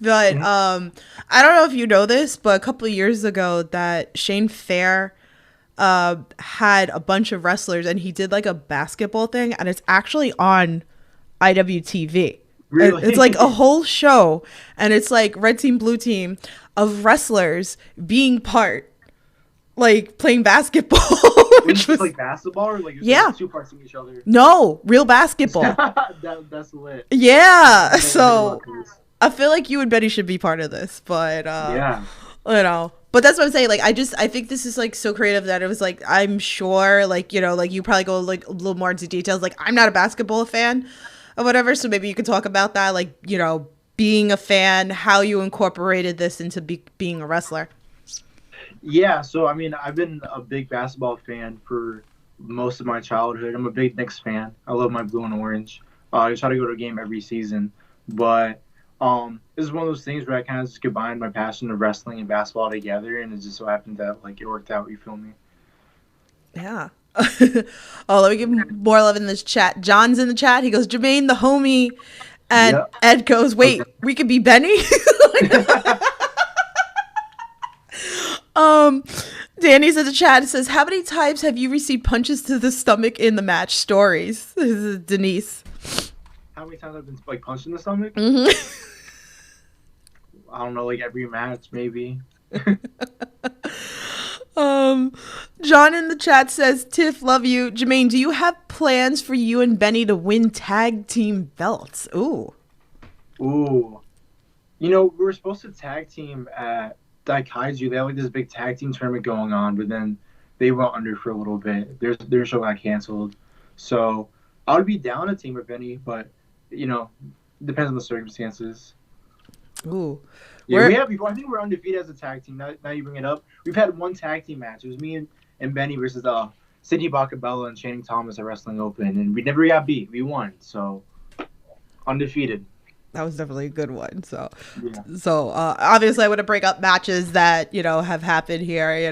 But I don't know if you know this, but a couple of years ago that Shane Fair had a bunch of wrestlers and he did like a basketball thing and it's actually on IWTV. It's Really? like a whole show and it's like red team, blue team of wrestlers being part, like playing basketball, Was it which just was, like basketball or like just yeah, like two parts of each other? no, real basketball. That's lit. Yeah. I've never heard about So this. I feel like you and Betty should be part of this, but Yeah. but that's what I'm saying. Like, I think this is like so creative that it was like, I'm sure, like, like you probably go like a little more into details. Like, I'm not a basketball fan or whatever, so maybe you could talk about that, like, being a fan, how you incorporated this into being a wrestler. Yeah, so I mean, I've been a big basketball fan for most of my childhood. I'm a big Knicks fan. I love my blue and orange. I try to go to a game every season, but this is one of those things where I kind of just combined my passion of wrestling and basketball together, and it just so happened that like it worked out. You feel me? Yeah. Oh, let me give more love in this chat. John's in the chat. He goes, Jermaine, the homie. And Yep. Ed goes, wait, Okay. we could be Benny? Um, Danny's in the chat. It says, how many times have you received punches to the stomach in the match? Stories. This is Denise. How many times I've been like punched in the stomach? Hmm. I don't know, like every match maybe. Um, John in the chat says, Tiff, love you. Jermaine, do you have plans for you and Benny to win tag team belts? Ooh. Ooh, we were supposed to tag team at Daikaiju. They had like this big tag team tournament going on, but then they went under for a little bit. Their show got canceled. So I would be down a team with Benny, but you know, depends on the circumstances. Ooh. Yeah, we We're have before. I think we're undefeated as a tag team. Now you bring it up. We've had one tag team match. It was me and Benny versus Sydney Bacabella and Channing Thomas at Wrestling Open, and we never got beat. We won, so undefeated. That was definitely a good one. So, Yeah. obviously, I want to break up matches that have happened here.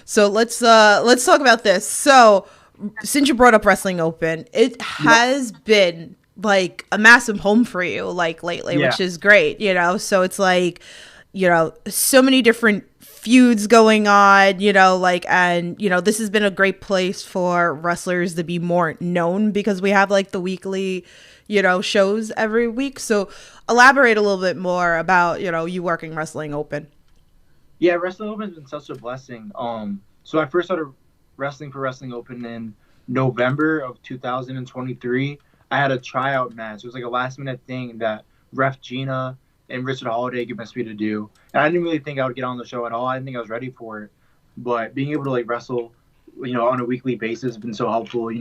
So let's talk about this. So, since you brought up Wrestling Open, it Yep. has been like a massive home for you, like lately, Yeah. which is great. So it's like, so many different feuds going on. This has been a great place for wrestlers to be more known because we have like the weekly shows every week. So elaborate a little bit more about, you working Wrestling Open. Yeah, Wrestling Open has been such a blessing. So I first started wrestling for Wrestling Open in November of 2023. I had a tryout match. It was like a last minute thing that Ref Gina and Richard Holiday convinced me to do. And I didn't really think I would get on the show at all. I didn't think I was ready for it. But being able to like wrestle, on a weekly basis has been so helpful, in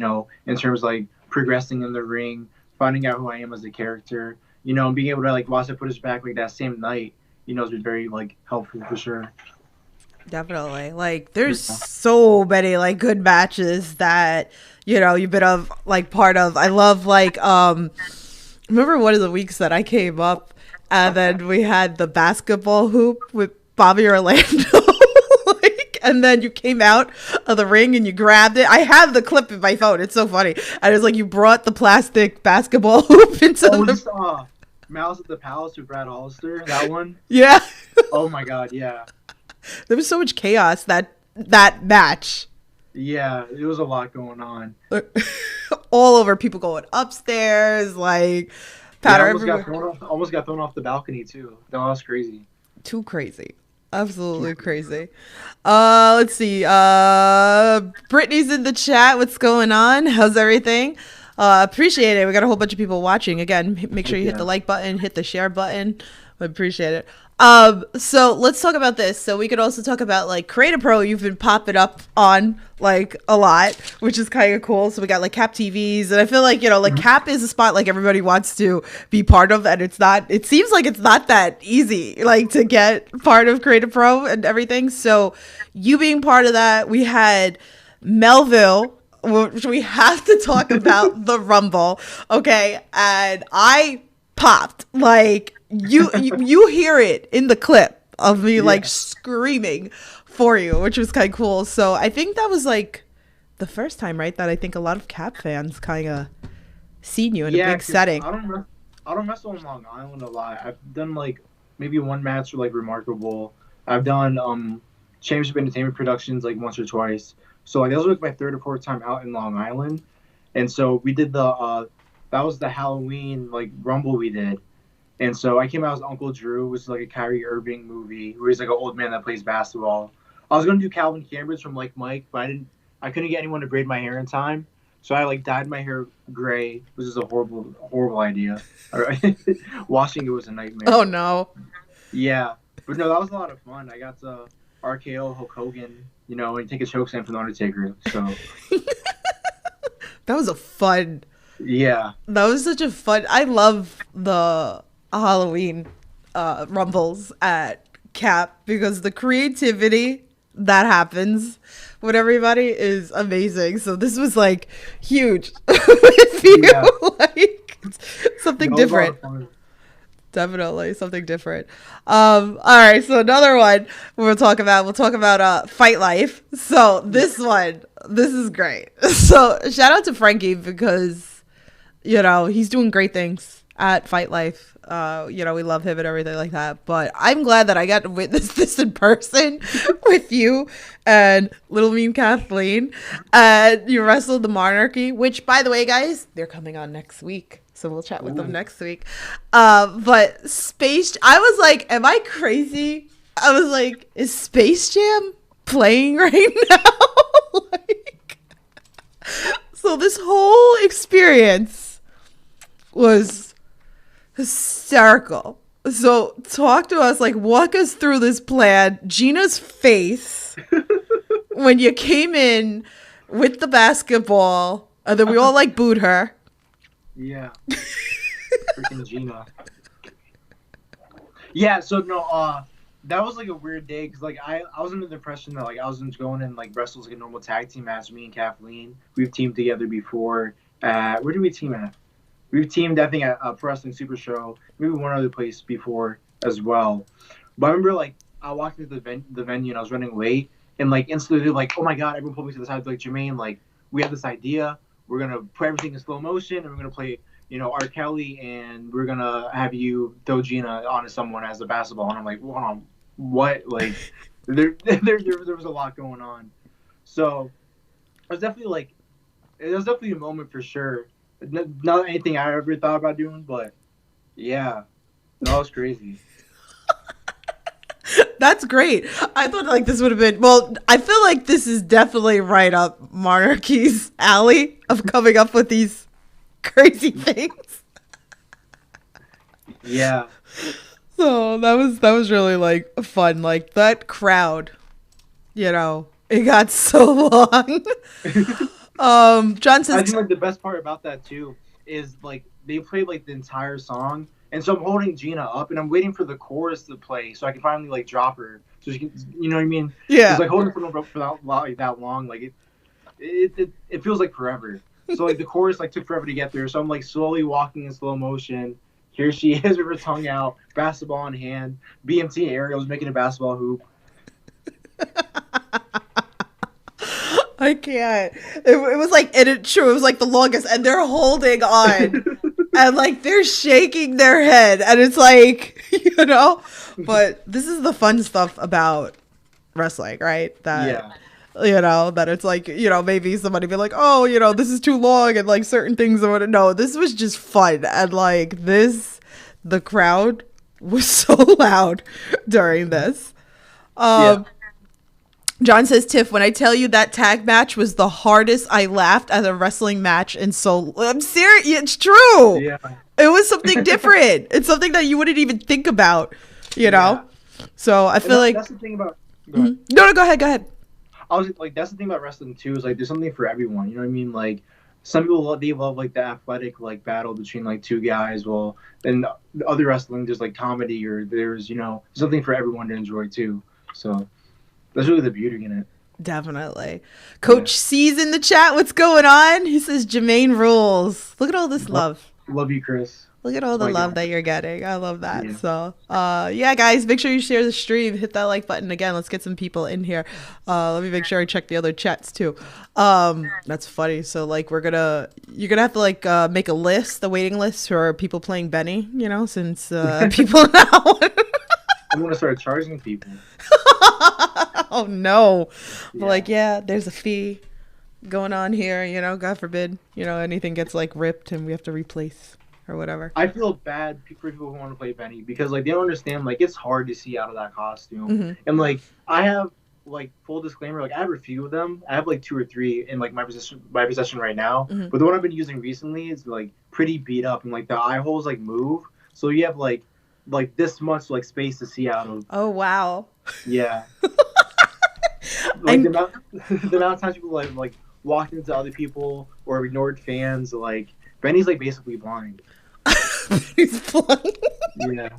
terms of like progressing in the ring, finding out who I am as a character, and being able to like watch the footage back like that same night, has been very like helpful for sure. Definitely. Like there's so many like good matches that, you've been like part of. I love like remember one of the weeks that I came up and then we had the basketball hoop with Bobby Orlando. Like, and then you came out of the ring and you grabbed it. I have the clip in my phone. It's so funny. And it's like you brought the plastic basketball hoop into Oh, the just Mouse at the Palace with Brad Hollister, that one. yeah. Oh my God, yeah, There was so much chaos that match. yeah. It was a lot going on. All over, people going upstairs, like Yeah, powder almost got everywhere. thrown off. Almost got thrown off the balcony too. That was crazy. Too crazy. Absolutely crazy. Let's see. Brittany's in the chat. What's going on? How's everything? Appreciate it. We got a whole bunch of people watching. Again, make sure you hit the like button, hit the share button. I appreciate it. So let's talk about this. So we could also talk about like Creator Pro. You've been popping up on like a lot, which is kind of cool. So we got like Cap TVs, and I feel like like Cap is a spot like everybody wants to be part of, and it's not. It seems like it's not that easy, like to get part of Creator Pro and everything. So you being part of that, we had Melville, which we have to talk about the Rumble, okay? And I popped like you hear it in the clip of me like screaming for you, which was kind of cool. So I think that was like the first time, right, that I think a lot of Cap fans kind of seen you in a big 'Cause setting. I don't wrestle in Long Island a lot. I've done like maybe one match for like Remarkable. I've done Championship Entertainment Productions like once or twice. So like that was like my third or fourth time out in Long Island, and so we did the that was the Halloween like Rumble we did. And so I came out as Uncle Drew, which is like a Kyrie Irving movie where he's like an old man that plays basketball. I was gonna do Calvin Cambridge from like Mike, but I couldn't get anyone to braid my hair in time. So I like dyed my hair gray, which is a horrible idea. Washing it was a nightmare. Oh no. Yeah. But no, that was a lot of fun. I got to RKO Hulk Hogan, and take a chokeslam from the Undertaker. So That was a fun. Yeah. That was such a fun. I love the Halloween rumbles at Cap because the creativity that happens with everybody is amazing. So this was like huge with you. Yeah. Like something That was a lot different. of fun. Definitely something different. All right, so another one we'll talk about Fight Life. So this is great. So shout out to Frankie because he's doing great things at Fight Life. We love him and everything like that. But I'm glad that I got to witness this in person with you and Little Mean Kathleen. And you wrestled the Monarchy, which, by the way, guys, they're coming on next week. So we'll chat with them next week. But I was like, am I crazy? I was like, is Space Jam playing right now? Like, so this whole experience was hysterical. So talk to us, like walk us through this plan. Gina's face when you came in with the basketball and then we all like booed her. Yeah. Freaking Gina. Yeah, so no, that was like a weird day because like I was under the impression that like I was just going in like wrestle like a normal tag team match. Me and Kathleen, we've teamed together before. Where did we team at? We've teamed, I think, at Pro Wrestling Super Show, maybe one other place before as well. But I remember like I walked into the venue and I was running late, and like instantly they're like, oh my god, everyone pulled me to the side. They're like, Jermaine, like we have this idea. We're gonna put everything in slow motion, and we're gonna play, R. Kelly, and we're gonna have you throw Gina onto someone as a basketball. And I'm like, hold on, what? Like, there was a lot going on. So it was definitely a moment for sure. Not anything I ever thought about doing, but yeah, that was crazy. That's great. I thought like this would have been, well, I feel like this is definitely right up Monarchy's alley of coming up with these crazy things. Yeah. So that was really like fun. Like that crowd, it got so long. John says, I think like the best part about that too is like they played like the entire song, and so I'm holding Gina up and I'm waiting for the chorus to play so I can finally like drop her so she can, you know what I mean? Yeah. It's like holding for that long, like it feels like forever. So like the chorus like took forever to get there, so I'm like slowly walking in slow motion. Here she is with her tongue out, basketball in hand. BMT Ariel's making a basketball hoop. I can't. It was like, and it was like the longest, and they're holding on, and like they're shaking their head, and it's like, but this is the fun stuff about wrestling, right? That, that it's like, maybe somebody be like, oh, this is too long, and like certain things or whatever. No, this was just fun, and like the crowd was so loud during this. John says, Tiff, when I tell you that tag match was the hardest I laughed at a wrestling match in so... I'm serious. It's true. Yeah. It was something different. It's something that you wouldn't even think about, Yeah. So I feel like... That's the thing about... No, go ahead. I was like, that's the thing about wrestling too, is like there's something for everyone. You know what I mean? Like some people they love like the athletic like battle between like two guys. Well, then the other wrestling there's like comedy or there's something for everyone to enjoy too. So that's really the beauty in it. Definitely. Coach C's in the chat. What's going on? He says Jermaine rules. Look at all this love. Love you, Chris. Look at all Oh the my love god. that you're getting. I love that. Yeah. So, yeah, guys, make sure you share the stream. Hit that like button again. Let's get some people in here. Let me make sure I check the other chats too. That's funny. So, like, you're gonna have to like make a list, the waiting list for people playing Benny. You know, since people now. I'm gonna start charging people. Oh no! But Yeah. like, yeah, there's a fee going on here. You know, God forbid, anything gets like ripped and we have to replace or whatever. I feel bad for people who want to play Benny because like they don't understand like it's hard to see out of that costume. Hmm. And like I have like full disclaimer, like I have a few of them. I have like two or three in like my possession right now. Hmm. But the one I've been using recently is like pretty beat up and like the eye holes like move. So you have like this much like space to see out of. Oh wow! Yeah. Like the And amount the amount of times people like walked into other people or ignored fans, like Benny's like basically blind. he's blind. Yeah.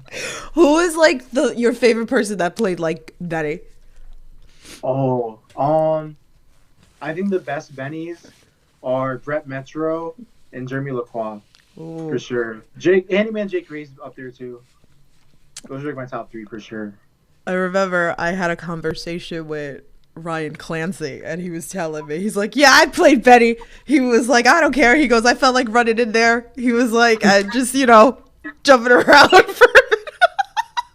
Who is like your favorite person that played like Betty? Oh, I think the best Bennies are Brett Metro and Jeremy Lacroix for Ooh. sure. Jake Handyman Jake Ray's up there too. Those are like my top three for sure. I remember I had a conversation with Ryan Clancy and he was telling me, he's like, yeah, I played Betty. He was like, I don't care. He goes, I felt like running in there. He was like, I just, jumping around for a bit.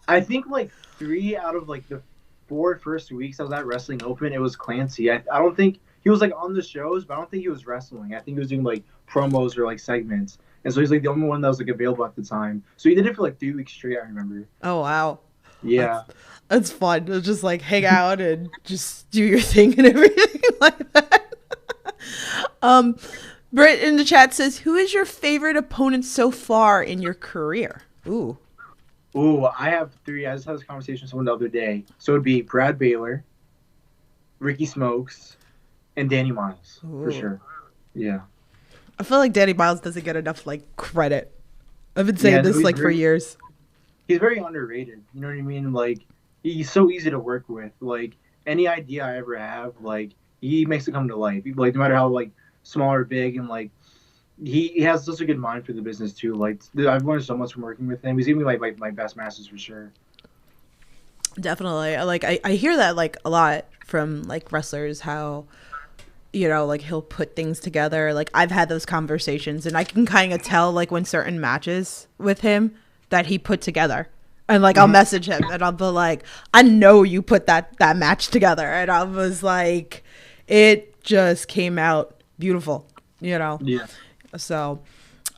I think like 3 out of like the 4 first weeks I was at Wrestling Open, it was Clancy. I don't think he was like on the shows, but I don't think he was wrestling. I think he was doing like promos or like segments. And so he's like the only one that was like available at the time. So he did it for like 3 weeks straight, I remember. Oh, wow. Yeah. That's fun. It's just like hang out and just do your thing and everything like that. um, Britt in the chat says, who is your favorite opponent so far in your career? Ooh. Ooh, I have three. I just had this conversation with someone the other day. So it'd be Brad Baylor, Ricky Smokes, and Danny Miles for Ooh. sure. Yeah. I feel like Danny Miles doesn't get enough like credit. I've been saying this he's like for years. he's very underrated. You know what I mean? Like he's so easy to work with. Like any idea I ever have, like he makes it come to life. Like no matter how like small or big, and like he has such a good mind for the business too. Like I've learned so much from working with him. He's even like my best masters for sure. Definitely. I hear that like a lot from like wrestlers, how like he'll put things together. Like I've had those conversations and I can kind of tell like when certain matches with him that he put together. And like I'll message him and I'll be like, I know you put that match together. And I was like, it just came out beautiful, Yeah. So,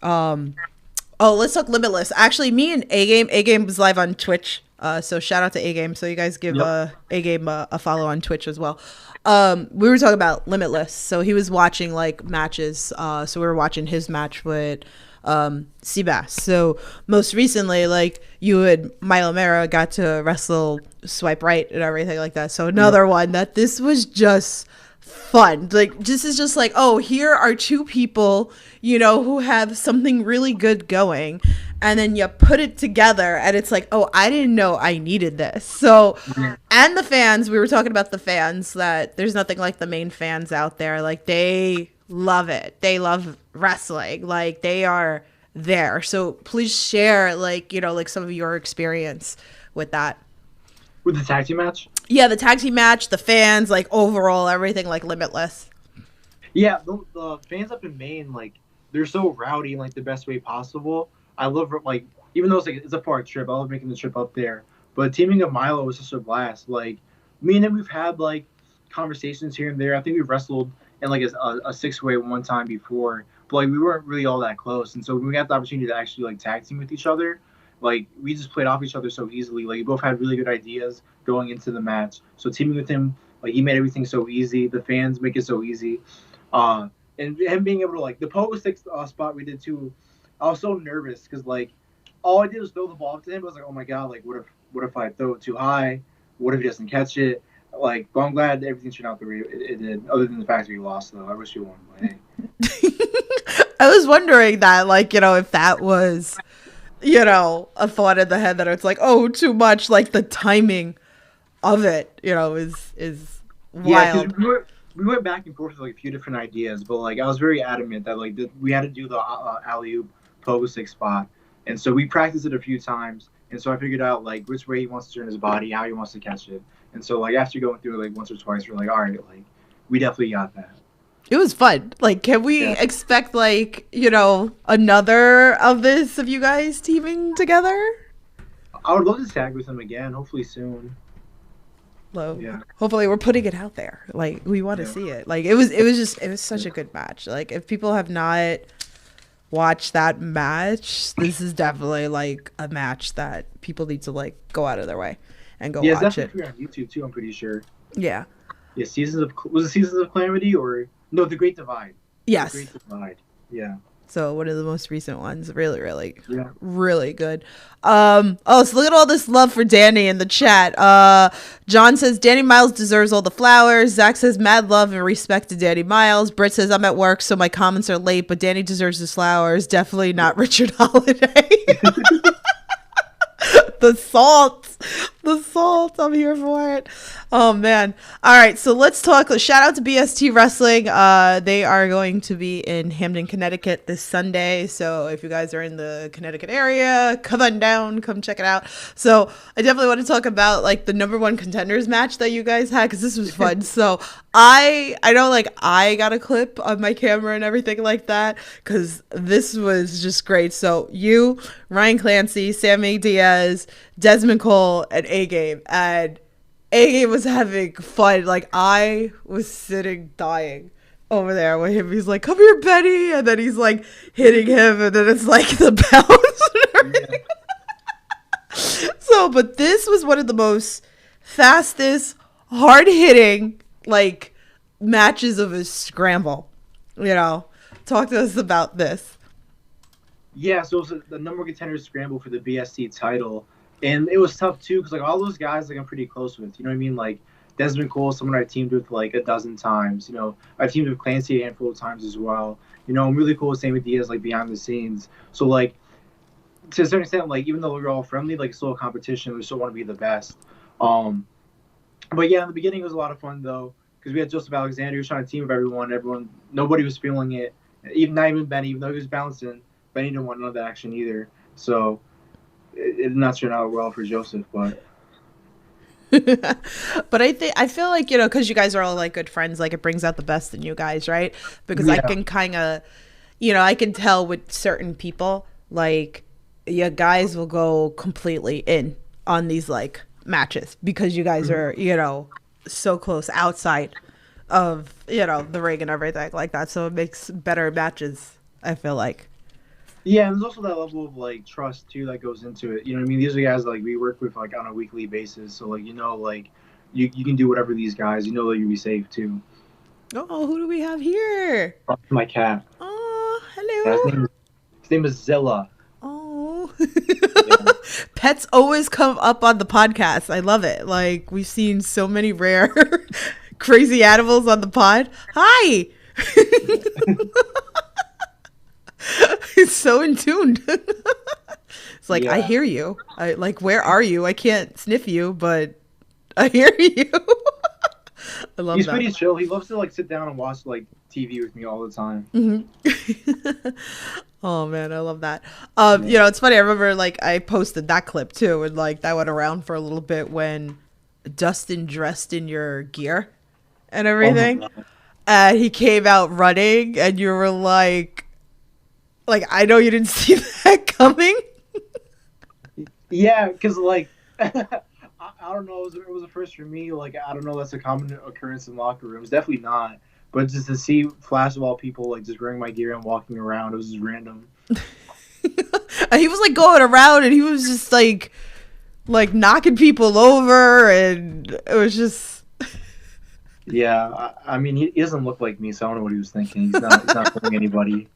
let's talk Limitless. Actually, me and A-Game was live on Twitch. So shout out to A-Game. So you guys give Yep. A-Game a follow on Twitch as well. We were talking about Limitless. So he was watching like matches. So we were watching his match with Seabass. So most recently, like you and Milo Mera got to wrestle Swipe Right and everything like that. So another one that this was just fun. Like this is just like, oh, here are two people, who have something really good going, and then you put it together and it's like, oh, I didn't know I needed this. So and the fans, we were talking about the fans, that there's nothing like the main fans out there. Like they love it. They love wrestling. Like they are there. So please share like, like some of your experience with that. With the tag team match? Yeah, the tag team match, the fans, like overall everything, like Limitless. Yeah, the fans up in Maine, like they're so rowdy in like the best way possible. I love like even though it's a far trip, I love making the trip up there. But teaming up Milo was just a blast. Like me and him, we've had like conversations here and there. I think we've wrestled in like a 6-way one time before, but like we weren't really all that close. And so when we got the opportunity to actually like tag team with each other, like we just played off each other so easily. Like we both had really good ideas going into the match. So teaming with him, like he made everything so easy. The fans make it so easy. And him being able to like the pogo stick spot we did too. I was so nervous because like all I did was throw the ball up to him. I was like, oh my god, like what if I throw it too high? What if he doesn't catch it? Like, but I'm glad everything turned out the way it did. Other than the fact that we lost, though, I wish you won. But hey. I was wondering that, like, if that was, a thought in the head that it's like, oh, too much. Like the timing of it, is wild. Yeah, we went back and forth with like a few different ideas, but like I was very adamant that like we had to do the alley oop pogo stick spot, And so we practiced it a few times. And so I figured out like which way he wants to turn his body, how he wants to catch it. And so like after going through it like once or twice, we're like, all right, like we definitely got that. It was fun. Like, can we Yeah. expect like, another of this of you guys teaming together? I would love to tag with him again, hopefully soon. Low. Yeah. Hopefully we're putting it out there. Like, we want to Yeah. see it. Like, it was such a good match. Like, if people have not watched that match, this is definitely like a match that people need to like go out of their way and go Yeah, it's watch it. definitely free on YouTube too, I'm pretty sure. Yeah. Yeah, was it Seasons of Calamity or no, The Great Divide. Yes. The Great Divide. Yeah. So one of the most recent ones, really, really, Yeah. really good. So look at all this love for Danny in the chat. John says Danny Miles deserves all the flowers. Zach says mad love and respect to Danny Miles. Britt says I'm at work, so my comments are late, but Danny deserves his flowers. Definitely not Richard Holiday. The salt, I'm here for it. Oh man. All right, so let's talk. Shout out to BST Wrestling. They are going to be in Hamden, Connecticut this Sunday, so if you guys are in the Connecticut area, come on down, come check it out. So I definitely want to talk about like the number one contenders match that you guys had, because this was fun. So I know like I got a clip on my camera and everything like that, because this was just great. So you, Ryan Clancy, Sammy Diaz, Desmond Cole, and A-Game. And A-Game was having fun. Like, I was sitting dying over there with him. He's like, come here, Benny. And then he's like hitting him. And then it's like the bounce. Yeah. So, but this was one of the most fastest, hard-hitting, like, matches of a scramble. Talk to us about this. Yeah, so it was the number one contender scramble for the BSC title. And it was tough too, because like all those guys like I'm pretty close with. You know what I mean? Like Desmond Cole, someone I've teamed with like a dozen times. I've teamed with Clancy a handful of times as well. I'm really cool with Sammy Diaz like behind the scenes. So like to a certain extent, like even though we're all friendly, like it's still a competition. We still want to be the best. But yeah, in the beginning it was a lot of fun though, because we had Joseph Alexander, he was trying to team with everyone. Nobody was feeling it. Not even Benny, even though he was bouncing. Benny didn't want none of that action either. So it did not turn out well for Joseph, but but I feel like because you guys are all like good friends, like it brings out the best in you guys, right? Because I can kind of I can tell with certain people, like you guys will go completely in on these like matches because you guys are so close outside of the ring and everything like that, so it makes better matches, I feel like. Yeah, and there's also that level of like trust too that goes into it. You know what I mean? These are guys like we work with like on a weekly basis, so like like you can do whatever these guys. That you'll be safe too. Oh, who do we have here? My cat. Oh, hello. Yeah, his name is Zilla. Oh. Yeah. Pets always come up on the podcast. I love it. Like we've seen so many rare, crazy animals on the pod. Hi. He's so in tune. It's like, yeah. I hear you. I like, where are you? I can't sniff you, but I hear you. I love He's that. pretty chill. He loves to like sit down and watch like TV with me all the time. Mm-hmm. Oh man, I love that. It's funny. I remember like I posted that clip too, and like that went around for a little bit when Dustin dressed in your gear and everything, and he came out running, and you were like, I know you didn't see that coming. Yeah, because like I don't know, it was a first for me. Like I don't know, that's a common occurrence in locker rooms. Definitely not. But just to see flash of all people like just wearing my gear and walking around, it was just random. And he was like going around, and he was just like knocking people over, and it was just. Yeah, I mean he doesn't look like me, so I don't know what he was thinking. He's not fooling anybody.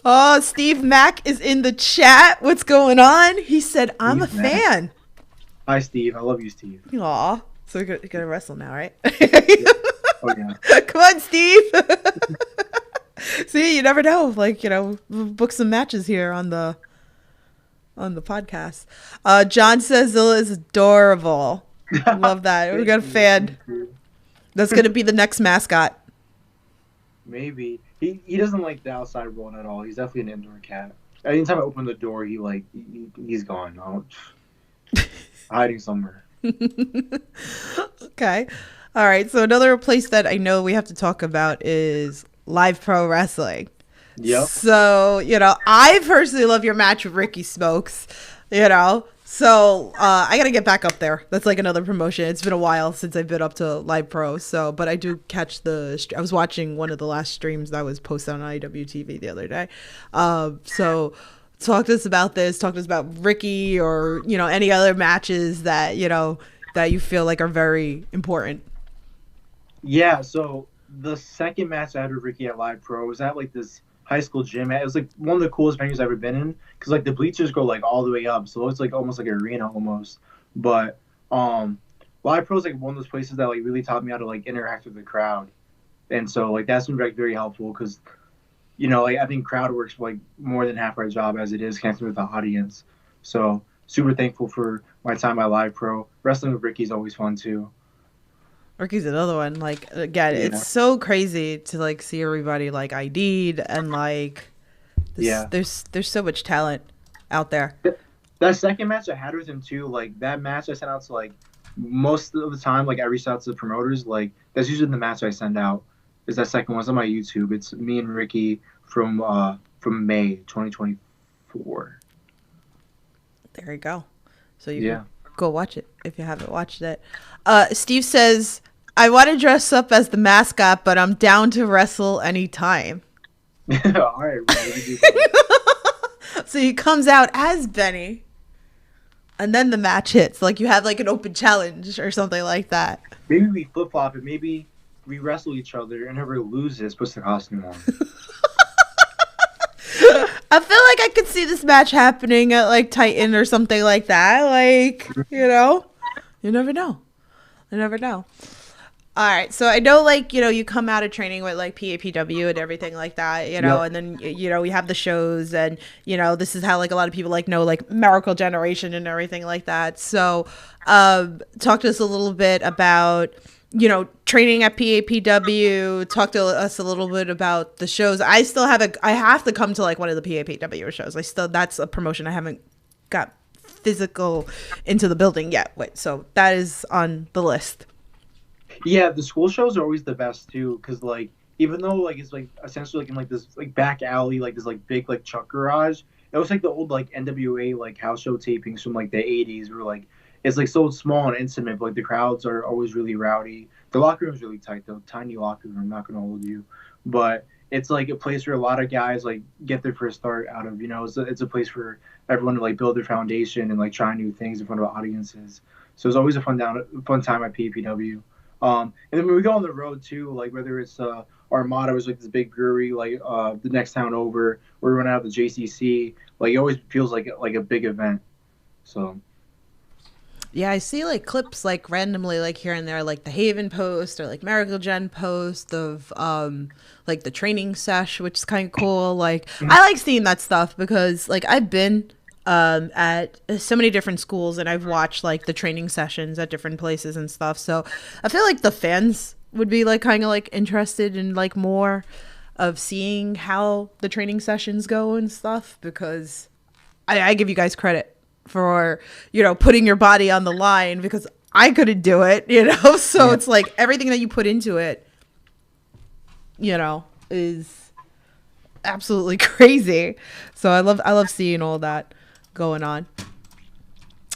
Oh, Steve Mack is in the chat. What's going on? He said, I'm a fan. Hi, Steve. I love you, Steve. Aw. So you're gonna wrestle now, right? Yeah. Oh, yeah. Come on, Steve. See, you never know. Like, book some matches here on the podcast. John says Zilla is adorable. Love that. We got a fan. That's gonna be the next mascot. Maybe. He doesn't like the outside world at all. He's definitely an indoor cat. anytime I open the door, he's gone. Hiding somewhere. Okay. All right. So another place that I know we have to talk about is live pro wrestling. Yep. So, I personally love your match with Ricky Smokes, So, I got to get back up there. That's like another promotion. It's been a while since I've been up to live pro. So, but I do catch I was watching one of the last streams that was posted on IWTV the other day. So talk to us about this. Talk to us about Ricky or, any other matches that, that you feel like are very important. Yeah. So the second match I had with Ricky at Live Pro was at like this high school gym. It was like one of the coolest venues I've ever been in because like the bleachers go like all the way up, so it's like almost like an arena almost. But Live Pro is like one of those places that like really taught me how to like interact with the crowd, and so like that's been like very helpful because like I think crowd work's like more than half our job as it is connecting with the audience. So super thankful for my time at Live Pro. Wrestling with Ricky's always fun too. Ricky's another one. Like again, Yeah. it's so crazy to like see everybody like ID'd and like Yeah. there's so much talent out there. That second match I had with him too, like that match I sent out to like most of the time, like I reached out to the promoters, like that's usually the match I send out. Is that second one? It's on my YouTube. It's me and Ricky from May 2024. There you go. So you can Yeah. go watch it if you haven't watched it. Steve says, I want to dress up as the mascot, but I'm down to wrestle anytime. All right, what did you do? So he comes out as Benny, and then the match hits. Like you have like an open challenge or something like that. Maybe we flip flop it. Maybe we wrestle each other, and whoever loses puts the costume on. I feel like I could see this match happening at like Titan or something like that. Like, you never know. You never know. All right. So I know like, you come out of training with like PAPW and everything like that, Yep. and then, we have the shows and, this is how like a lot of people like know like Miracle Generation and everything like that. So talk to us a little bit about, training at PAPW. Talk to us a little bit about the shows. I have to come to like one of the PAPW shows. That's a promotion I haven't got physical into the building yet. So that is on the list. Yeah, the school shows are always the best too, because like even though like it's like essentially like in like this like back alley, like this like big like truck garage, it was like the old like NWA like house show tapings from like the '80s, where like it's like so small and intimate, but like the crowds are always really rowdy. The locker room's really tight though, tiny locker room. I'm not gonna hold you, but it's like a place where a lot of guys like get their first start out of. It's a place for everyone to like build their foundation and like try new things in front of audiences. So it's always a fun time at PPW. And then when we go on the road too, like whether it's Armada was like this big brewery, like the next town over, or we run out of the JCC, like it always feels like a big event. So Yeah, I see like clips like randomly like here and there, like the Haven post or like Miracle Gen post of like the training sesh, which is kind of cool. Like I like seeing that stuff because like I've been at so many different schools and I've watched like the training sessions at different places and stuff. So I feel like the fans would be like kind of like interested in like more of seeing how the training sessions go and stuff because I give you guys credit for, putting your body on the line because I couldn't do it, So yeah. it's like everything that you put into it, is absolutely crazy. So I love seeing all that going on.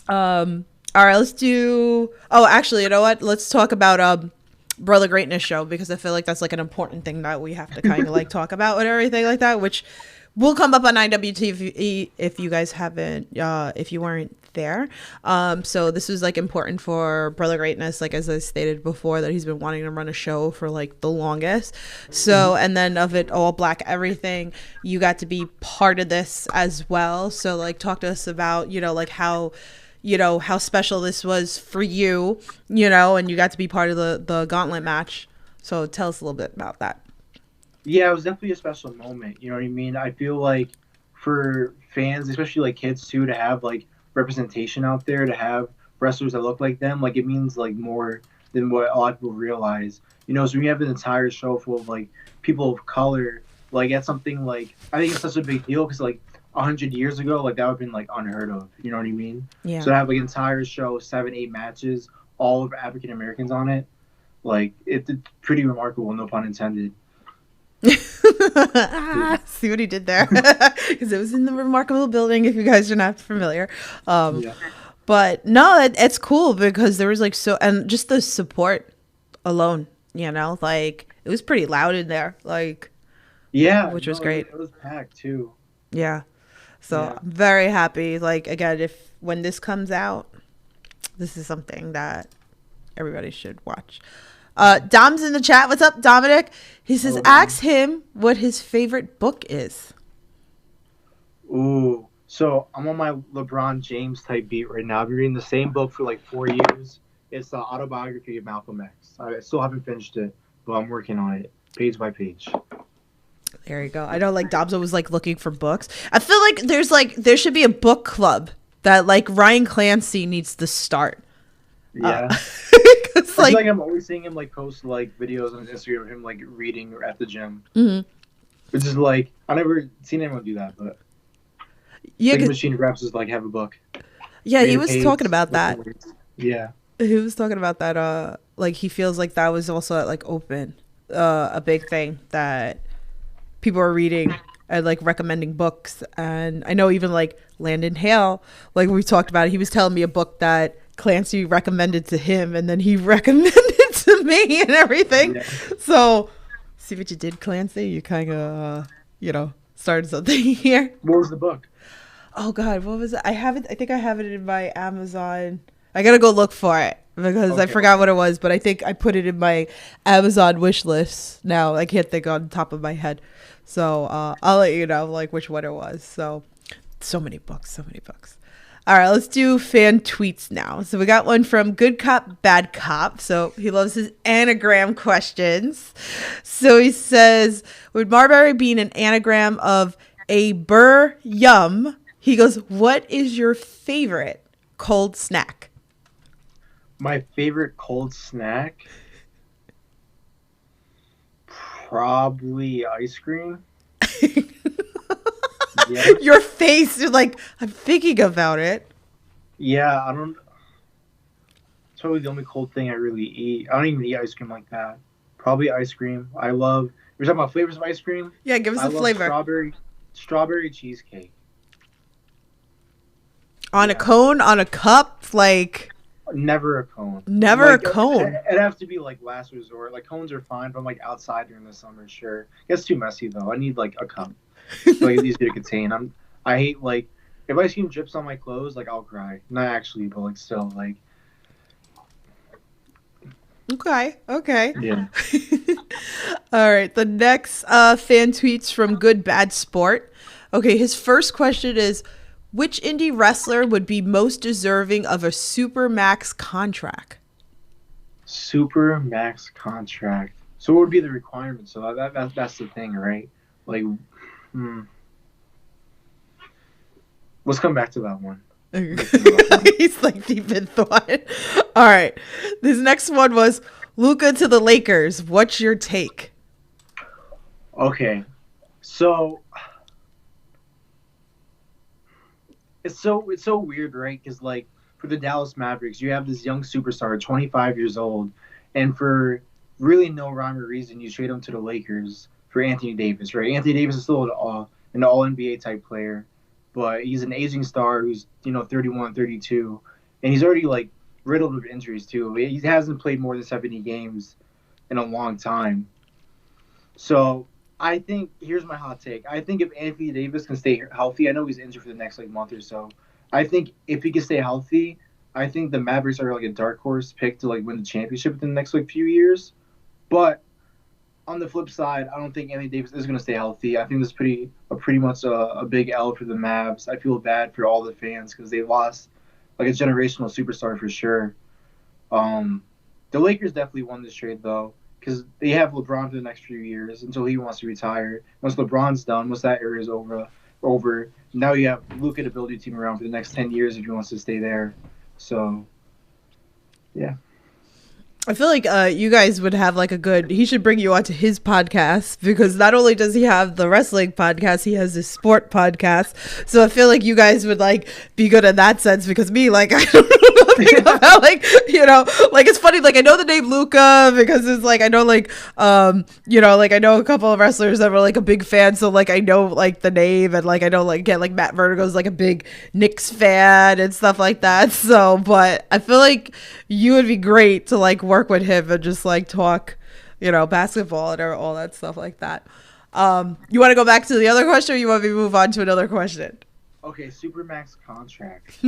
All right, let's do. Oh, actually, you know what? Let's talk about Brother Greatness show because I feel like that's like an important thing that we have to kind of like talk about and everything like that, which will come up on IWTV if you guys haven't, if you weren't there. So this was like important for Brother Greatness, like as I stated before, that he's been wanting to run a show for like the longest. So, and then of it all black everything, you got to be part of this as well. So like talk to us about, like how special this was for you, and you got to be part of the gauntlet match. So tell us a little bit about that. Yeah, it was definitely a special moment. You know what I mean? I feel like for fans, especially like kids too, to have like representation out there, to have wrestlers that look like them, like it means like more than what a lot of people realize. So we have an entire show full of like people of color. Like that's something like I think it's such a big deal because like 100 years ago, like that would have been like unheard of. You know what I mean? Yeah. So to have like an entire show, 7, 8 matches, all of African Americans on it, like it's pretty remarkable. No pun intended. See what he did there? Because it was in the Remarkable Building, if you guys are not familiar. Um, Yeah. but no, it's cool because there was like so, and just the support alone, like it was pretty loud in there, like, Yeah. which was No, great. it was packed too. Yeah. So Yeah. I'm very happy. Like, again, if when this comes out, this is something that everybody should watch. Dom's in the chat. What's up, Dominic? He says, Hello, Dom. ask him what his favorite book is. Ooh. So I'm on my LeBron James type beat right now. I've been reading the same book for like 4 years. It's the autobiography of Malcolm X. I still haven't finished it, but I'm working on it, page by page. There you go. I know, like, Dom's always like looking for books. I feel like there should be a book club that like Ryan Clancy needs to start. Yeah. 'Cause, I feel like, like I'm always seeing him like post like videos on Instagram of him like reading or at the gym. mhm. Which is like I've never seen anyone do that, but Yeah, like a machine grabs just like have a book. yeah, he Read a was page, talking about look at that. words. Yeah. He was talking about that. Like he feels like that was also like open, a big thing that people are reading and like recommending books. And I know even like Landon Hale, like we talked about it, he was telling me a book that Clancy recommended to him, and then he recommended to me and everything. Yeah. So see what you did, Clancy. You kind of, started something here. What was the book? Oh God, what was it? I have it. I think I have it in my Amazon. I gotta go look for it because I Okay. forgot what it was, but I think I put it in my Amazon wish list. Now I can't think on top of my head, so I'll let you know like which one it was. So many books, so many books. All right, let's do fan tweets now. So we got one from Good Cop, Bad Cop. So he loves his anagram questions. So he says, would Marbury be an anagram of a burr yum? He goes, what is your favorite cold snack? My favorite cold snack? Probably ice cream. Yeah. Your face, you're like, I'm thinking about it. Yeah, I don't. It's probably the only cold thing I really eat. I don't even eat ice cream like that. Probably ice cream. I love. We're talking about flavors of ice cream. Yeah, give us I a love flavor. strawberry cheesecake. On a Yeah. cone, on a cup, like Never a cone. never Like, a cone. It'd have to be like last resort. Like cones are fine, but I'm like outside during the summer, sure. It's too messy though. I need like a cup. So like it's easy to contain. I hate like if ice cream drips on my clothes, like I'll cry. Not actually, but like still like Okay. yeah. All right. The next fan tweets from Good Bad Sport. Okay, his first question is, which indie wrestler would be most deserving of a super max contract? Super max contract. So what would be the requirement? So that's the thing, right? Like, let's come back to that one. He's like deep in thought. All right. This next one was Luka to the Lakers. What's your take? Okay, so it's so weird, right? Because like for the Dallas Mavericks, you have this young superstar, 25 years old, and for really no rhyme or reason, you trade him to the Lakers for Anthony Davis, right? Anthony Davis is still an All NBA type player, but he's an aging star who's 31, 32, and he's already like riddled with injuries too. He hasn't played more than 70 games in a long time. So I think here's my hot take. I think if Anthony Davis can stay healthy, I know he's injured for the next like month or so. I think if he can stay healthy, I think the Mavericks are like a dark horse pick to like win the championship within the next like few years. But on the flip side, I don't think Anthony Davis is going to stay healthy. I think this is pretty much a big L for the Mavs. I feel bad for all the fans because they lost like a generational superstar for sure. The Lakers definitely won this trade though, because they have LeBron for the next few years until he wants to retire. Once LeBron's done, once that era is over, now you have Luka to build your team around for the next 10 years if he wants to stay there. So, yeah. I feel like you guys would have like a good. He should bring you onto his podcast because not only does he have the wrestling podcast, he has his sport podcast. So I feel like you guys would like be good in that sense because me, like, I don't know nothing about like like it's funny. Like I know the name Luca because it's like I know like like I know a couple of wrestlers that were like a big fan, so like I know like the name and like I know like get like Matt Vertigo's like a big Knicks fan and stuff like that. So, but I feel like you would be great to like work with him and just like talk, basketball and all that stuff like that. You want to go back to the other question, or you want me to move on to another question? Okay, Supermax contract.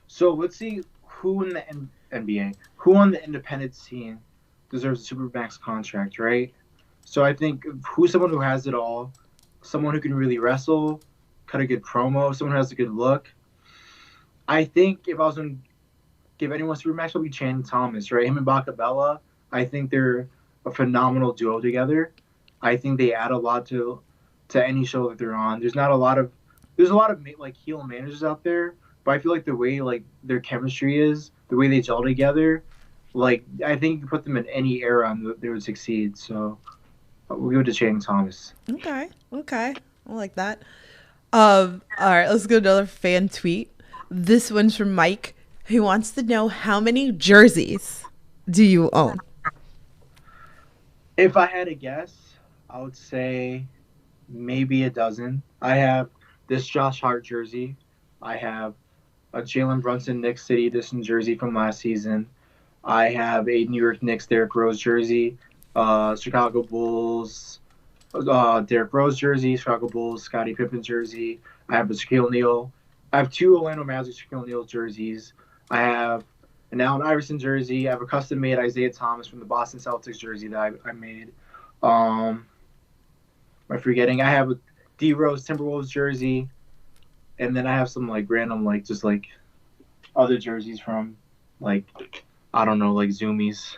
So let's see who in the NBA, who on the independent scene deserves a Supermax contract, right? So I think who's someone who has it all, someone who can really wrestle, cut a good promo, someone who has a good look. I think if I was going to give anyone Supermax, it would be Channing Thomas, right? Him and Bacabella, I think they're a phenomenal duo together. I think they add a lot to any show that they're on. There's a lot of like heel managers out there, but I feel like the way like their chemistry is, the way they gel together, like I think you can put them in any era and they would succeed. So we'll go to Channing Thomas. Okay, I like that. All right, let's go to another fan tweet. This one's from Mike, who wants to know how many jerseys do you own? If I had to guess, I would say maybe a dozen. I have this Josh Hart jersey. I have a Jalen Brunson Knicks City Edition jersey from last season. I have a New York Knicks Derrick Rose jersey. Chicago Bulls Derrick Rose jersey. Chicago Bulls Scottie Pippen jersey. I have a Shaquille O'Neal. I have two Orlando Magic Shaquille O'Neal jerseys. I have an Allen Iverson jersey. I have a custom-made Isaiah Thomas from the Boston Celtics jersey that I made. Am I forgetting? I have a D Rose Timberwolves jersey, and then I have some like random like just like other jerseys from like I don't know like Zoomies.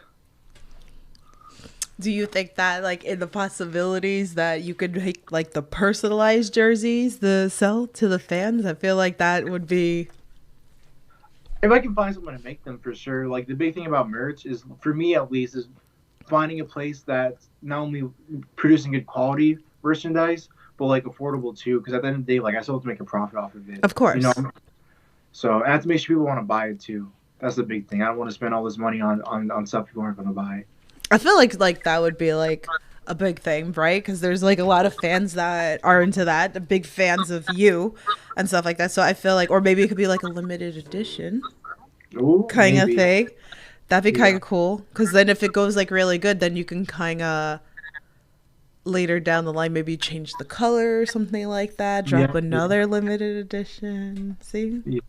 Do you think that like in the possibilities that you could make like the personalized jerseys the sell to the fans? I feel like that would be. If I can find someone to make them, for sure. Like the big thing about merch is, for me at least, is finding a place that's not only producing good quality merchandise, but like affordable too. Because at the end of the day, like I still have to make a profit off of it. Of course. So I have to make sure people want to buy it too. That's the big thing. I don't want to spend all this money on stuff people aren't going to buy. I feel like that would be like a big thing, right? Because there's like a lot of fans that are into that, big fans of you and stuff like that. So I feel like, or maybe it could be like a limited edition kind of thing. That'd be kind of cool. Because then if it goes like really good, then you can kind of later down the line maybe change the color or something like that. Drop another limited edition. See? Yeah.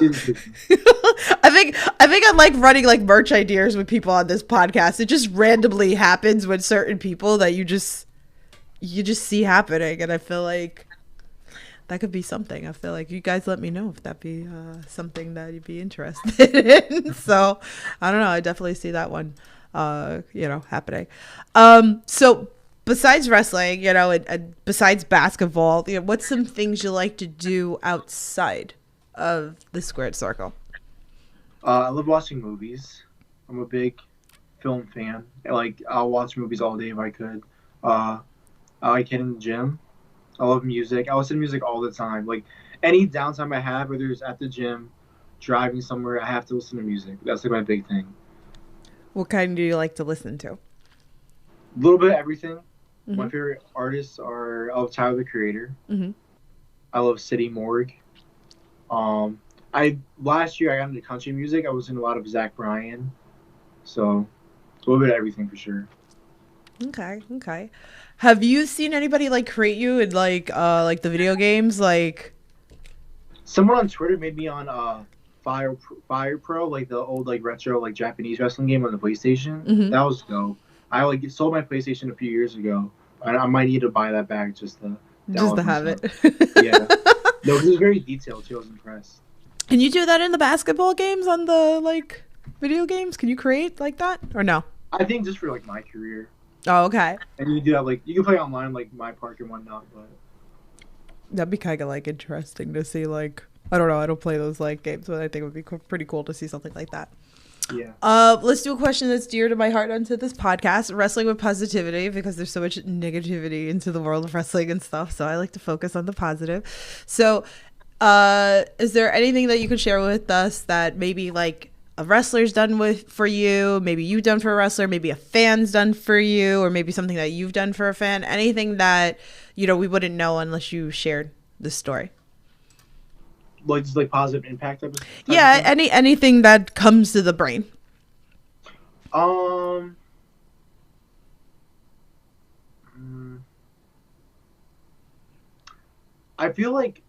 I think I like running like merch ideas with people on this podcast. It just randomly happens with certain people that you just see happening, and I feel like that could be something. I feel like you guys let me know if that'd be something that you'd be interested in. So I don't know. I definitely see that one, happening. So besides wrestling, and besides basketball, what's some things you like to do outside of the squared circle? I love watching movies. I'm a big film fan. I'll watch movies all day if I could. I like hitting the gym. I love music. I listen to music all the time. Like any downtime I have, whether it's at the gym, driving somewhere, I have to listen to music. That's like my big thing. What kind do you like to listen to? A little bit of everything. Mm-hmm. My favorite artists are I love Tyler the Creator. Mm-hmm. I love City Morgue. Last year I got into country music. I was in a lot of Zach Bryan, so a little bit of everything for sure. Okay. Have you seen anybody like create you in like the video games? Like someone on Twitter made me on Fire Pro, like the old like retro like Japanese wrestling game on the PlayStation. Mm-hmm. That was dope. I sold my PlayStation a few years ago. I might need to buy that back just to have it. Yeah. No, because it was very detailed too. I was impressed. Can you do that in the basketball games on the like video games? Can you create like that or no? I think just for like my career. Oh, okay. And you do that like you can play online like My Park and whatnot, but that'd be kind of like interesting to see. Like I don't know, I don't play those like games, but I think it would be pretty cool to see something like that. Yeah. Let's do a question that's dear to my heart onto this podcast, wrestling with positivity, because there's so much negativity into the world of wrestling and stuff. So I like to focus on the positive. So, is there anything that you could share with us that maybe like a wrestler's done with for you, maybe you've done for a wrestler, maybe a fan's done for you, or maybe something that you've done for a fan? Anything that, you know, we wouldn't know unless you shared the story. Like just like positive impact type of Yeah, thing. anything that comes to the brain. Um, mm, I feel like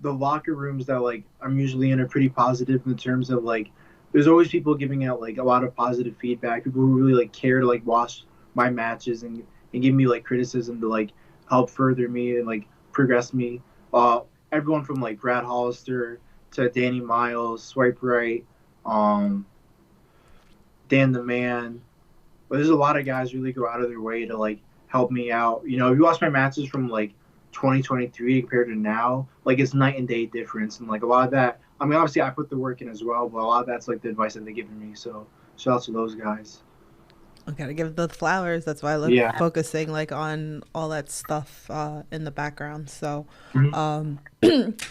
the locker rooms that like I'm usually in are pretty positive in terms of like there's always people giving out like a lot of positive feedback. People who really like care to like watch my matches and give me like criticism to like help further me and like progress me. Uh, Everyone from like Brad Hollister to Danny Miles, Swipe Right, um, Dan the Man. But there's a lot of guys really go out of their way to like help me out. You know, if you watch my matches from like 2023 compared to now, like it's night and day difference. And like a lot of that, I mean, obviously I put the work in as well, but a lot of that's like the advice that they've given me. So shout out to those guys. I gotta give the flowers. That's why I love Yeah. focusing like on all that stuff in the background. So Mhm.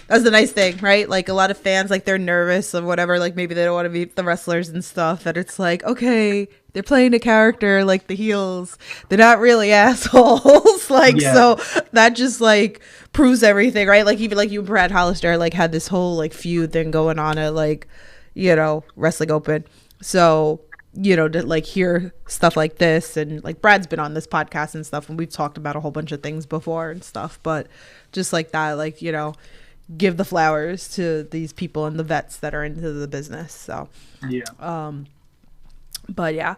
that's the nice thing, right? Like a lot of fans, like they're nervous or whatever. Like maybe they don't want to meet the wrestlers and stuff. And it's like, okay, they're playing a character like the heels. They're not really assholes. Like Yeah. so that just like proves everything, right? Like even like you and Brad Hollister like had this whole like feud thing going on at like, you know, Wrestling Open. So you know, to like hear stuff like this, and like Brad's been on this podcast and stuff, and we've talked about a whole bunch of things before and stuff, but just like that, like, you know, give the flowers to these people and the vets that are into the business. So Yeah. but yeah,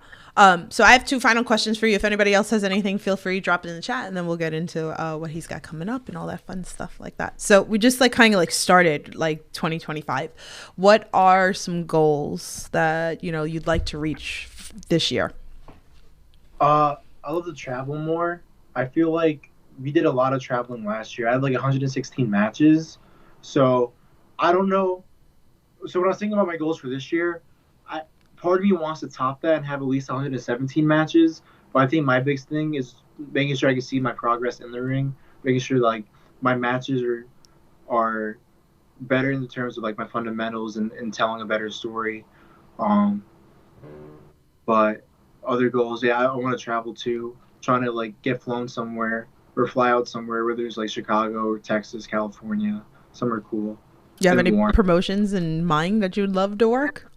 so I have two final questions for you. If anybody else has anything, feel free to drop it in the chat, and then we'll get into what he's got coming up and all that fun stuff like that. So we just like kind of like started like 2025. What are some goals that, you know, you'd like to reach this year? I love to travel more. I feel like we did a lot of traveling last year. I had like 116 matches. So I don't know. So when I was thinking about my goals for this year, I part of me wants to top that and have at least 117 matches. But I think my biggest thing is making sure I can see my progress in the ring, making sure like my matches are better in the terms of like my fundamentals and telling a better story. Um, but other goals, yeah, I want to travel too. Trying to like get flown somewhere or fly out somewhere, whether it's like Chicago or Texas, California, somewhere cool Do you have and any warm. promotions in mind that you would love to work?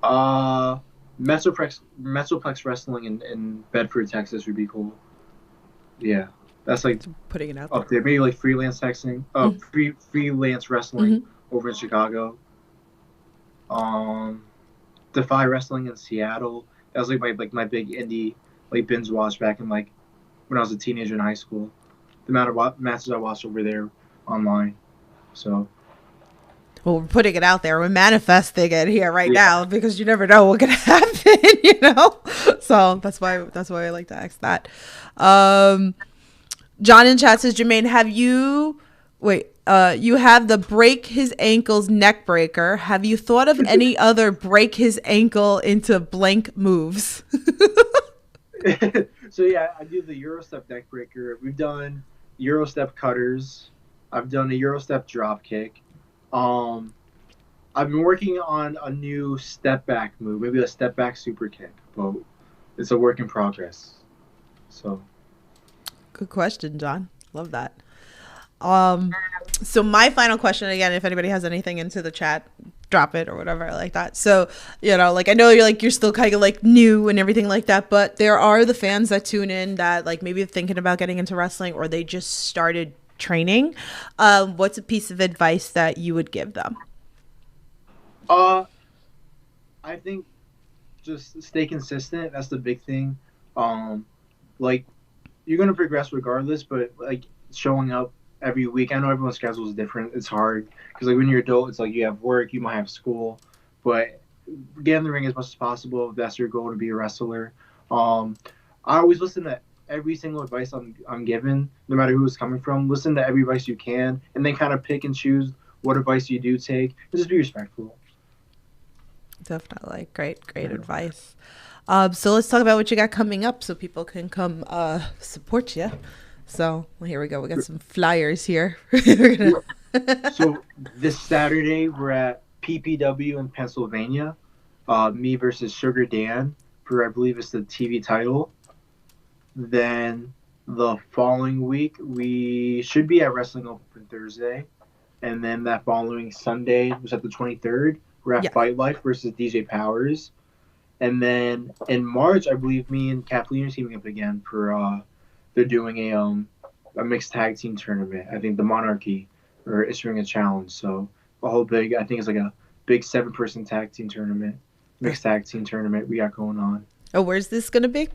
Uh, Metroplex Wrestling in Bedford, Texas would be cool. Yeah, that's like Putting it out there. up there. Maybe like freelance texting, Mhm. freelance wrestling Mhm. over in Chicago. Um, Defy Wrestling in Seattle. That was like my big indie like binge watch back in like when I was a teenager in high school. The amount of matches I watched over there online. So Well, we're putting it out there. We're manifesting it here right yeah, now because you never know what could happen, you know? So that's why I like to ask that. Um, John in chat says, Jermaine, have you wait, you have the break his ankles neck breaker. Have you thought of any other break his ankle into blank moves? so yeah, I do the Eurostep neck breaker. We've done Eurostep cutters. I've done a Eurostep drop kick. Um, I've been working on a new step back move, maybe a step back super kick, but it's a work in progress. So Good question, John. Love that. So my final question again, if anybody has anything into the chat, drop it or whatever like that. So, you know, like I know you're still kind of like new and everything like that, but there are the fans that tune in that like maybe thinking about getting into wrestling or they just started training. What's a piece of advice that you would give them? uh, I think just stay consistent. That's the big thing. Um, like you're gonna progress regardless, but like showing up every week. I know everyone's schedule is different. It's hard because like when you're adult, it's like you have work, you might have school, but get in the ring as much as possible. If that's your goal to be a wrestler. Um, I always listen to every single advice I'm given, no matter who it's coming from. Listen to every advice you can, and then kind of pick and choose what advice you do take, and just be respectful. Definitely. Great advice. So let's talk about what you got coming up so people can come support you. So well, here we go. We got some flyers here. So this Saturday we're at PPW in Pennsylvania. Me versus Sugar Dan for I believe it's the TV title. Then the following week we should be at Wrestling Open Thursday, and then that following Sunday, which is at the 23rd, we're at Fight Life versus DJ Powers. And then in March, I believe me and Kathleen are teaming up again for they're doing a mixed tag team tournament. I think the Monarchy are issuing a challenge. So a whole big, I think it's like a big 7-person tag team tournament, mixed tag team tournament we got going on. Oh, where's this gonna be?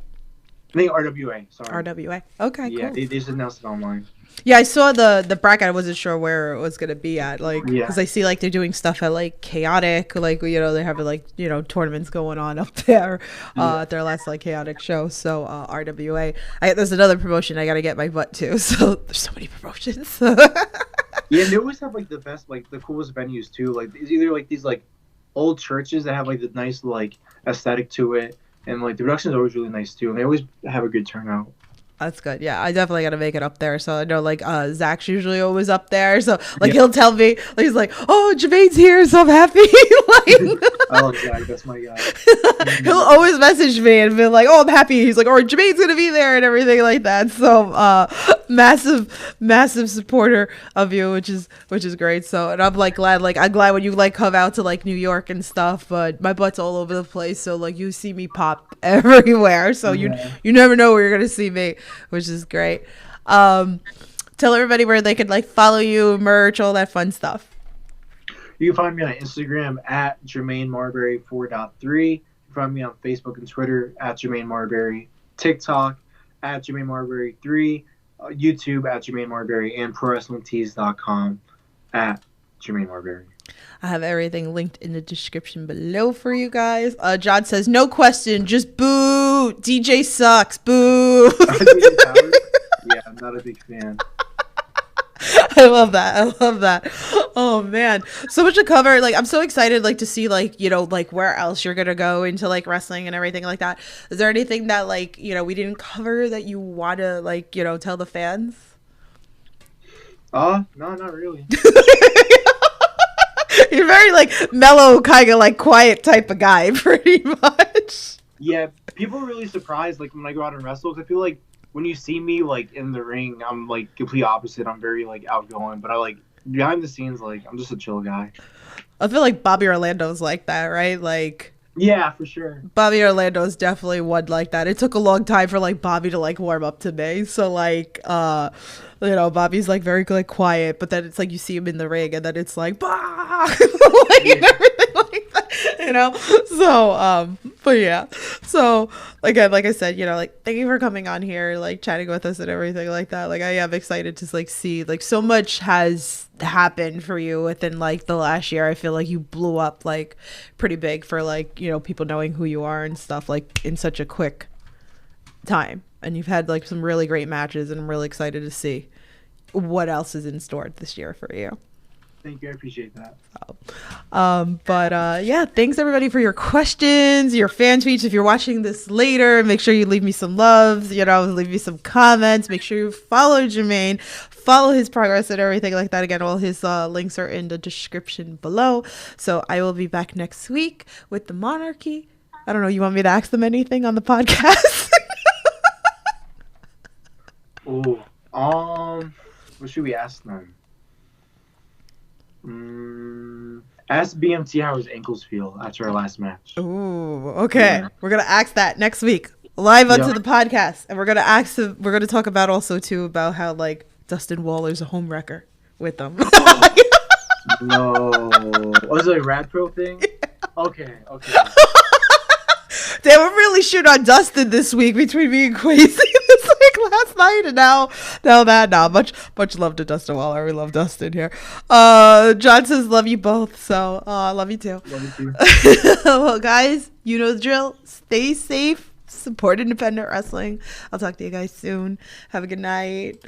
I think RWA. Sorry. RWA. Okay. Yeah, cool. they just announced it online. Yeah, I saw the bracket. I wasn't sure where it was gonna be at, like, because I see like they're doing stuff at like Chaotic, like they have like tournaments going on up there at their last like Chaotic show. So RWA. There's another promotion I gotta get my butt to. So there's so many promotions. Yeah, and they always have like the best, like the coolest venues too. Like it's either like these like old churches that have like the nice like aesthetic to it, and like the production is always really nice too, and they always have a good turnout. That's good. Yeah, I definitely got to make it up there. So I know, like, Zach's usually always up there. So, like, he'll tell me, like, he's like, oh, Jermaine's here, so I'm happy. Like, I love Zach. That's my guy. He'll always message me and be like, oh, I'm happy. He's like, oh, Jermaine's going to be there and everything like that. So, massive supporter of you, which is great. So, and I'm, like, glad when you, like, come out to, like, New York and stuff. But my butt's all over the place. So, like, you see me pop everywhere. So, you never know where you're going to see me, which is great. Tell everybody where they could like follow you, merch, all that fun stuff. You can find me on Instagram at Jermaine Marbury 4.3. You can find me on Facebook and Twitter at Jermaine Marbury, TikTok at Jermaine Marbury 3, YouTube at Jermaine Marbury, and ProWrestlingTees.com at Jermaine Marbury. I have everything linked in the description below for you guys. John says, no question, just boo. DJ sucks. Boo. Yeah, I'm not a big fan. I love that. Oh man, so much to cover. Like, I'm so excited, like, to see, like, like where else you're gonna go into like wrestling and everything like that. Is there anything that like we didn't cover that you want to like tell the fans? No, not really. You're very like mellow, kind of like quiet type of guy, pretty much. Yeah, people are really surprised like when I go out and wrestle, because I feel like when you see me like in the ring, I'm like complete opposite. I'm very like outgoing, but I like behind the scenes, like I'm just a chill guy. I feel like Bobby Orlando's like that, right? Like, yeah, for sure. Bobby Orlando is definitely one like that. It took a long time for like Bobby to like warm up to me. So like, Bobby's like very like quiet, but then it's like you see him in the ring, and then it's like, bah! Like, and everything like that, So, but yeah. So again, like I said, like thank you for coming on here, like chatting with us and everything like that. Like I am excited to like see like so much has happened for you within like the last year. I feel like you blew up like pretty big for like people knowing who you are and stuff like in such a quick time, and you've had like some really great matches, and I'm really excited to see what else is in store this year for you. Thank you, I appreciate that. Yeah, thanks everybody for your questions, your fan tweets. If you're watching this later, make sure you leave me some loves, leave me some comments. Make sure you follow Jermaine, follow his progress and everything like that. Again, all his links are in the description below. So I will be back next week with the Monarchy. I don't know, you want me to ask them anything on the podcast? What should we ask them? Ask BMT how his ankles feel after our last match. Ooh, okay. Yeah. We're gonna ask that next week, live onto the podcast, and we're gonna talk about also too about how like Dustin Waller's a home wrecker with them. No, was it a Rad Pro thing? Yeah. Okay. Damn, we're really shooting on Dustin this week between me and Quasi. It's like last night and now. Much love to Dustin Waller. We love Dustin here. John says love you both. So love you too. Love you too. Well, guys, you know the drill. Stay safe. Support independent wrestling. I'll talk to you guys soon. Have a good night.